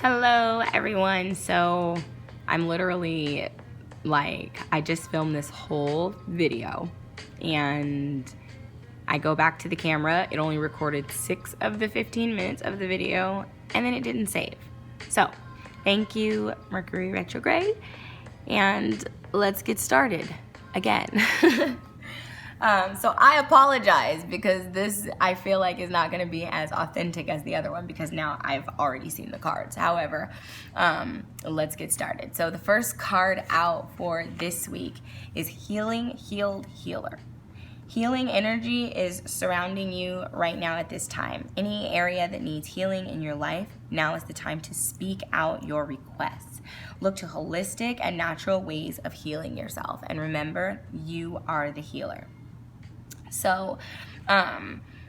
Hello, everyone. So I'm literally I just filmed this whole video and I go back to the camera. It only recorded 6 of the 15 minutes of the video and then it didn't save. So thank you, Mercury retrograde, and let's get started again. So I apologize because this, I feel like, is not going to be as authentic as the other one because now I've already seen the cards. However, let's get started. So the first card out for this week is Healing, Healed, Healer. Healing energy is surrounding you right now at this time. Any area that needs healing in your life, now is the time to speak out your requests. Look to holistic and natural ways of healing yourself. And remember, you are the healer. So,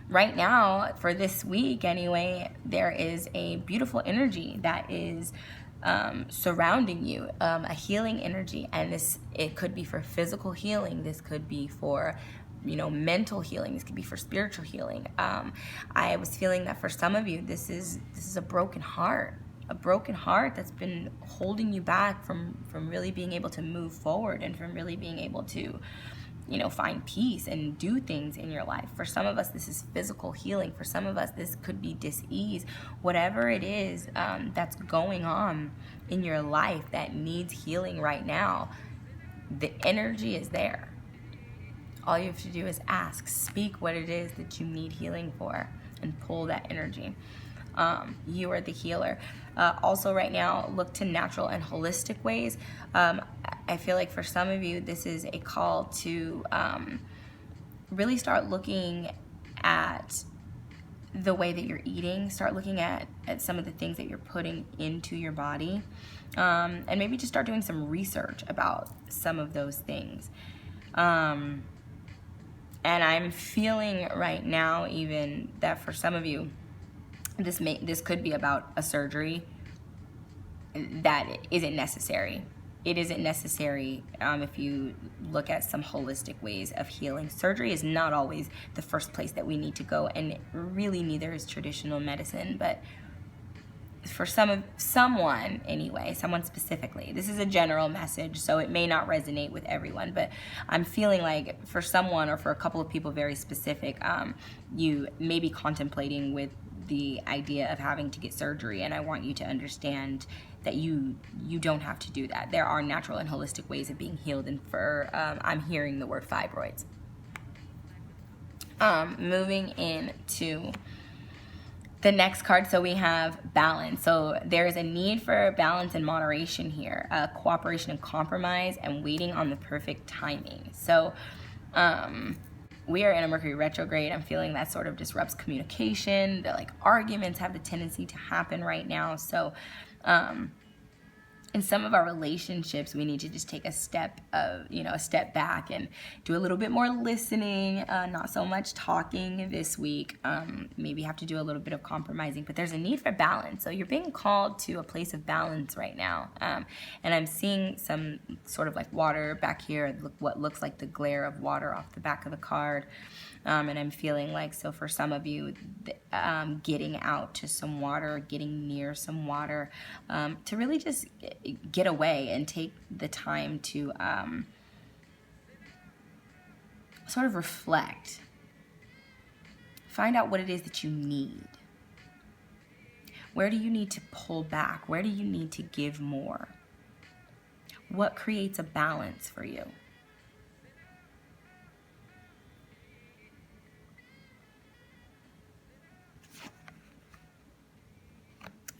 right now, for this week anyway, there is a beautiful energy that is surrounding you, a healing energy. And it could be for physical healing. This could be for mental healing. This could be for spiritual healing. I was feeling that for some of you, this is a broken heart that's been holding you back from really being able to move forward and from really being able to find peace and do things in your life. For some of us, this is physical healing. For some of us, this could be dis-ease. Whatever it is that's going on in your life that needs healing right now, the energy is there. All you have to do is ask, speak what it is that you need healing for, and pull that energy. You are the healer. Also right now, look to natural and holistic ways. I feel like for some of you, this is a call to really start looking at the way that you're eating. Start looking at some of the things that you're putting into your body. And maybe just start doing some research about some of those things. And I'm feeling right now even that for some of you, this could be about a surgery that isn't necessary. It isn't necessary if you look at some holistic ways of healing. Surgery is not always the first place that we need to go, and really neither is traditional medicine. But for someone specifically, this is a general message, so it may not resonate with everyone, but I'm feeling like for someone or for a couple of people very specific, you may be contemplating with the idea of having to get surgery, and I want you to understand that you don't have to do that. There are natural and holistic ways of being healed, and I'm hearing the word fibroids. Moving into the next card, so we have balance. So there is a need for balance and moderation here, cooperation and compromise, and waiting on the perfect timing. So we are in a Mercury retrograde. I'm feeling that sort of disrupts communication. The arguments have the tendency to happen right now. So in some of our relationships, we need to just take a step back and do a little bit more listening, not so much talking this week. Maybe have to do a little bit of compromising, but there's a need for balance. So you're being called to a place of balance right now. And I'm seeing some sort of water back here, what looks like the glare of water off the back of the card. And I'm feeling so for some of you, getting out to some water, getting near some water, to really just get away and take the time to sort of reflect. Find out what it is that you need. Where do you need to pull back? Where do you need to give more? What creates a balance for you?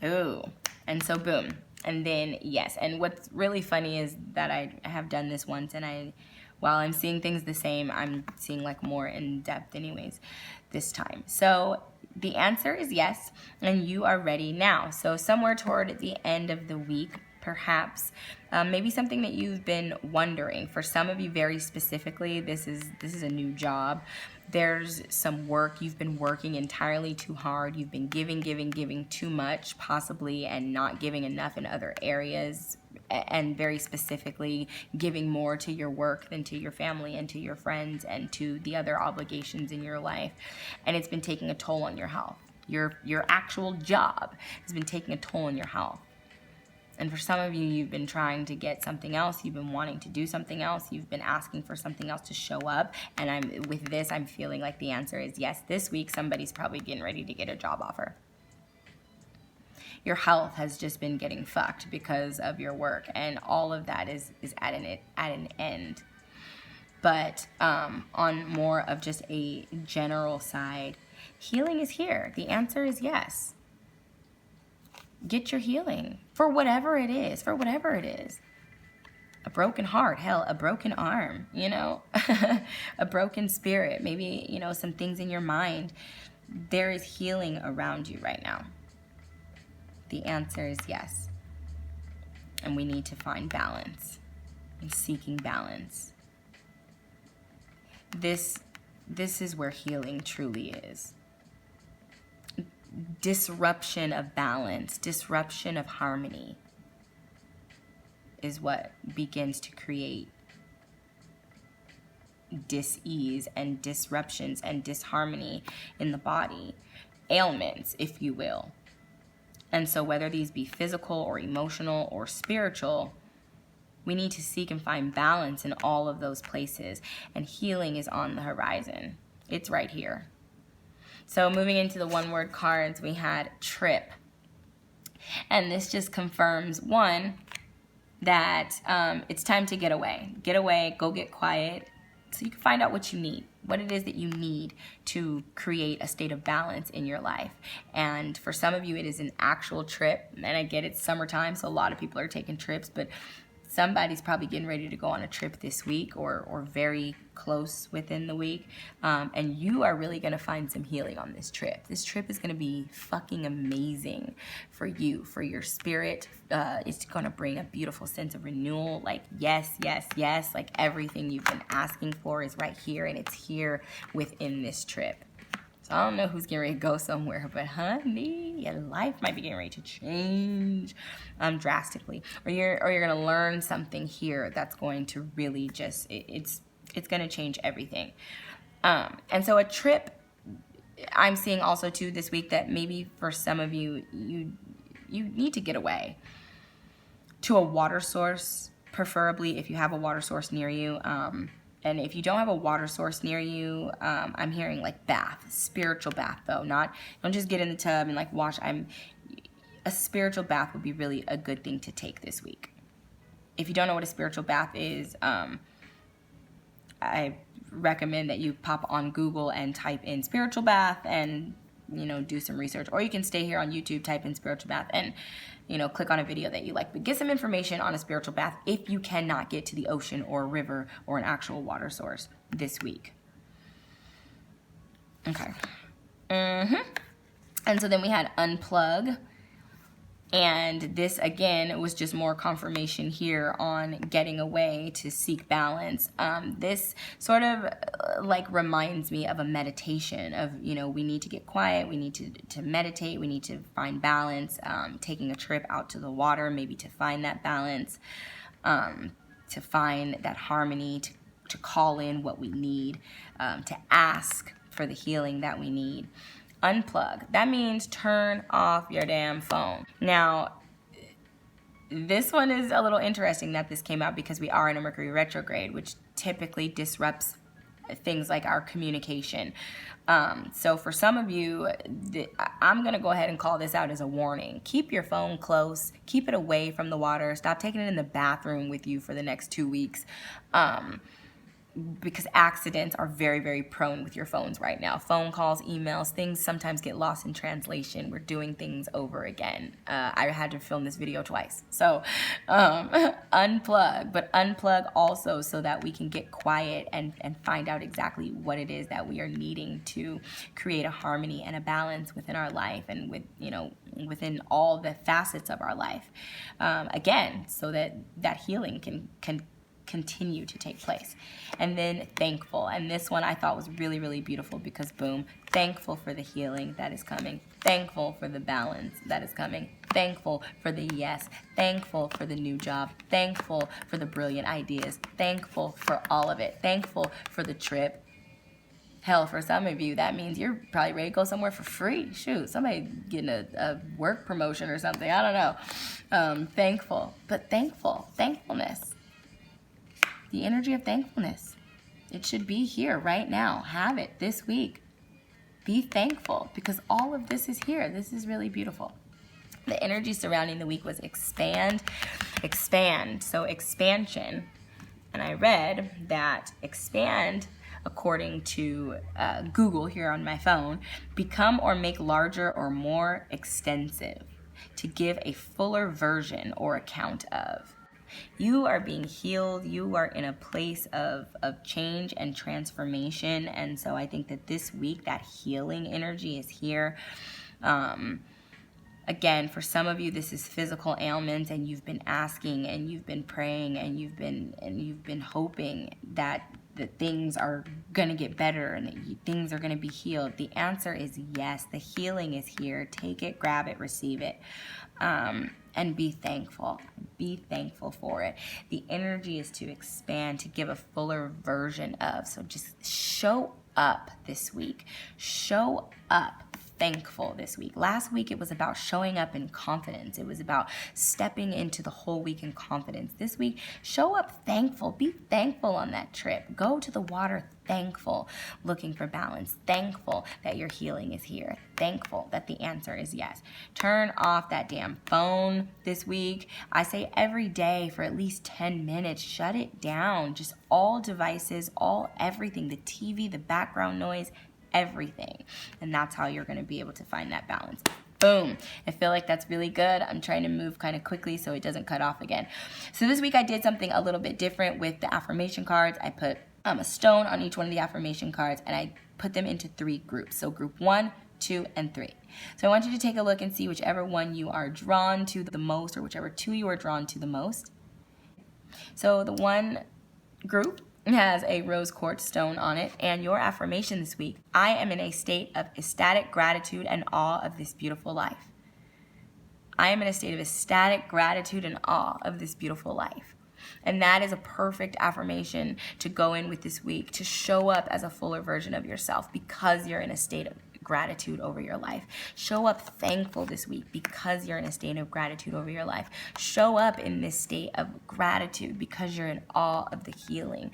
Oh, and so boom. And then, yes, and what's really funny is that I have done this once, and while I'm seeing things the same, I'm seeing more in depth anyways this time. So the answer is yes, and you are ready now. So somewhere toward the end of the week, perhaps, maybe something that you've been wondering. For some of you very specifically, this is a new job. There's some work. You've been working entirely too hard. You've been giving too much, possibly, and not giving enough in other areas, and very specifically giving more to your work than to your family and to your friends and to the other obligations in your life. And it's been taking a toll on your health. Your actual job has been taking a toll on your health. And for some of you, you've been trying to get something else. You've been wanting to do something else. You've been asking for something else to show up. And I'm feeling like the answer is yes. This week, somebody's probably getting ready to get a job offer. Your health has just been getting fucked because of your work. And all of that is at an end. But on more of just a general side, healing is here. The answer is yes. Get your healing for whatever it is, A broken heart, hell, a broken arm, a broken spirit, maybe, some things in your mind. There is healing around you right now. The answer is yes. And we need to find balance and seeking balance. This is where healing truly is. Disruption of balance, disruption of harmony is what begins to create dis-ease and disruptions and disharmony in the body, ailments, if you will. And so whether these be physical or emotional or spiritual, we need to seek and find balance in all of those places. And healing is on the horizon. It's right here. So moving into the one-word cards, we had trip. And this just confirms, one, that it's time to get away. Get away, go get quiet, so you can find out what you need, what it is that you need to create a state of balance in your life. And for some of you, it is an actual trip. And I get it's summertime, so a lot of people are taking trips, but somebody's probably getting ready to go on a trip this week or very close within the week. And you are really going to find some healing on this trip. This trip is going to be fucking amazing for you, for your spirit. It's going to bring a beautiful sense of renewal. Like, yes, yes, yes. Like everything you've been asking for is right here, and it's here within this trip. So I don't know who's getting ready to go somewhere, but honey, your life might be getting ready to change drastically. Or you're gonna learn something here that's going to really just, it's gonna change everything. And so a trip, I'm seeing also too this week that maybe for some of you, you need to get away to a water source, preferably if you have a water source near you. And if you don't have a water source near you, I'm hearing like bath, spiritual bath though, don't just get in the tub and like wash. A spiritual bath would be really a good thing to take this week. If you don't know what a spiritual bath is, I recommend that you pop on Google and type in spiritual bath and, do some research. Or you can stay here on YouTube, type in spiritual bath and, click on a video that you like. But get some information on a spiritual bath if you cannot get to the ocean or a river or an actual water source this week. Okay. And so then we had unplug. And this, again, was just more confirmation here on getting away to seek balance. This sort of like reminds me of a meditation of, we need to get quiet, we need to meditate, we need to find balance, taking a trip out to the water, maybe to find that balance, to find that harmony, to call in what we need, to ask for the healing that we need. Unplug. That means turn off your damn phone. Now, this one is a little interesting that this came out because we are in a Mercury retrograde, which typically disrupts things like our communication. So for some of you, I'm going to go ahead and call this out as a warning. Keep your phone close. Keep it away from the water. Stop taking it in the bathroom with you for the next 2 weeks. Because accidents are very, very prone with your phones right now. Phone calls, emails, things sometimes get lost in translation. We're doing things over again. I had to film this video twice. So unplug, but unplug also so that we can get quiet and find out exactly what it is that we are needing to create a harmony and a balance within our life and within all the facets of our life. Again, so that healing can continue to take place. And then thankful. And this one I thought was really, really beautiful because boom, thankful for the healing that is coming. Thankful for the balance that is coming. Thankful for the yes. Thankful for the new job. Thankful for the brilliant ideas. Thankful for all of it. Thankful for the trip. Hell, for some of you, that means you're probably ready to go somewhere for free. Shoot, somebody getting a work promotion or something. I don't know. Thankful, but thankfulness. The energy of thankfulness. It should be here right now. Have it this week. Be thankful because all of this is here. This is really beautiful. The energy surrounding the week was expand. So expansion. And I read that expand, according to Google here on my phone, become or make larger or more extensive, to give a fuller version or account of. You are being healed. You are in a place of change and transformation. And so I think that this week, that healing energy is here. Again, for some of you, this is physical ailments, and you've been asking, and you've been praying, and you've been hoping that things are gonna get better and that things are gonna be healed. The answer is yes. The healing is here. Take it, grab it, receive it, and be thankful. Be thankful for it. The energy is to expand, to give a fuller version of. So just show up this week. Show up thankful this week. Last week it was about showing up in confidence. It was about stepping into the whole week in confidence. This week, show up thankful. Be thankful on that trip. Go to the water thankful, looking for balance. Thankful that your healing is here. Thankful that the answer is yes. Turn off that damn phone this week. I say every day for at least 10 minutes. Shut it down. Just all devices, everything, the TV, the background noise, everything. And that's how you're going to be able to find that balance. Boom. I feel like that's really good. I'm trying to move kind of quickly so it doesn't cut off again. So this week I did something a little bit different with the affirmation cards. I put a stone on each one of the affirmation cards, and I put them into 3 groups. So group 1, 2, and 3. So I want you to take a look and see whichever one you are drawn to the most, or whichever 2 you are drawn to the most. So the 1 group has a rose quartz stone on it, and your affirmation this week: I am in a state of ecstatic gratitude and awe of this beautiful life. I am in a state of ecstatic gratitude and awe of this beautiful life. And that is a perfect affirmation to go in with this week, to show up as a fuller version of yourself because you're in a state of gratitude over your life. Show up thankful this week because you're in a state of gratitude over your life. Show up in this state of gratitude because you're in awe of the healing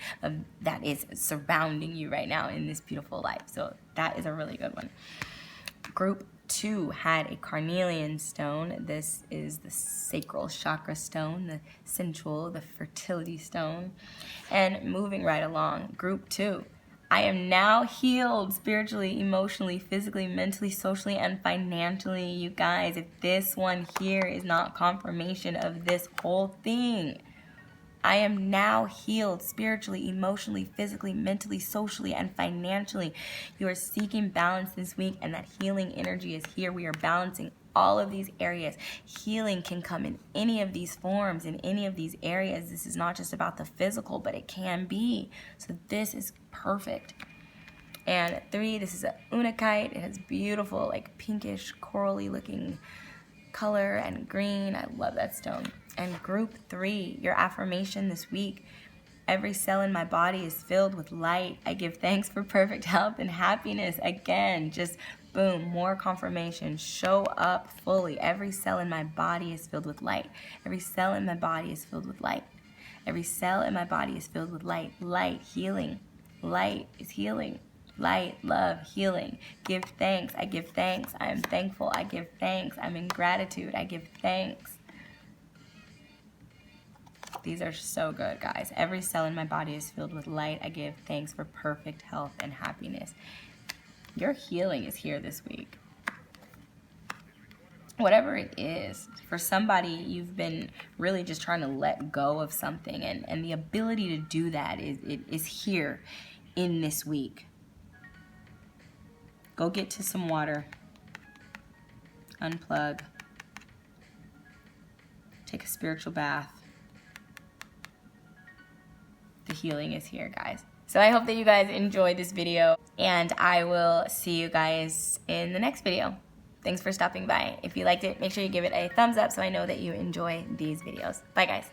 that is surrounding you right now in this beautiful life. So that is a really good one. Group 2 had a carnelian stone. This is the sacral chakra stone, the sensual, the fertility stone. And moving right along, group 2, I am now healed spiritually, emotionally, physically, mentally, socially, and financially. You guys, if this one here is not confirmation of this whole thing, I am now healed spiritually, emotionally, physically, mentally, socially, and financially. You are seeking balance this week, and that healing energy is here. We are balancing all of these areas. Healing can come in any of these forms, in any of these areas. This is not just about the physical, but it can be. So this is perfect. And 3, this is a unakite. It has beautiful, like pinkish, corally looking color and green. I love that stone. And group 3, your affirmation this week: every cell in my body is filled with light. I give thanks for perfect health and happiness. Again, just boom, more confirmation. Show up fully. Every cell in my body is filled with light. Every cell in my body is filled with light. Every cell in my body is filled with light. Light, healing. Light is healing. Light, love, healing. Give thanks. I give thanks. I am thankful. I give thanks. I'm in gratitude. I give thanks. These are so good, guys. Every cell in my body is filled with light. I give thanks for perfect health and happiness. Your healing is here this week. Whatever it is, for somebody, you've been really just trying to let go of something, and the ability to do that is here in this week. Go get to some water. Unplug. Take a spiritual bath. The healing is here, guys. So I hope that you guys enjoyed this video, and I will see you guys in the next video. Thanks for stopping by. If you liked it, make sure you give it a thumbs up so I know that you enjoy these videos. Bye, guys.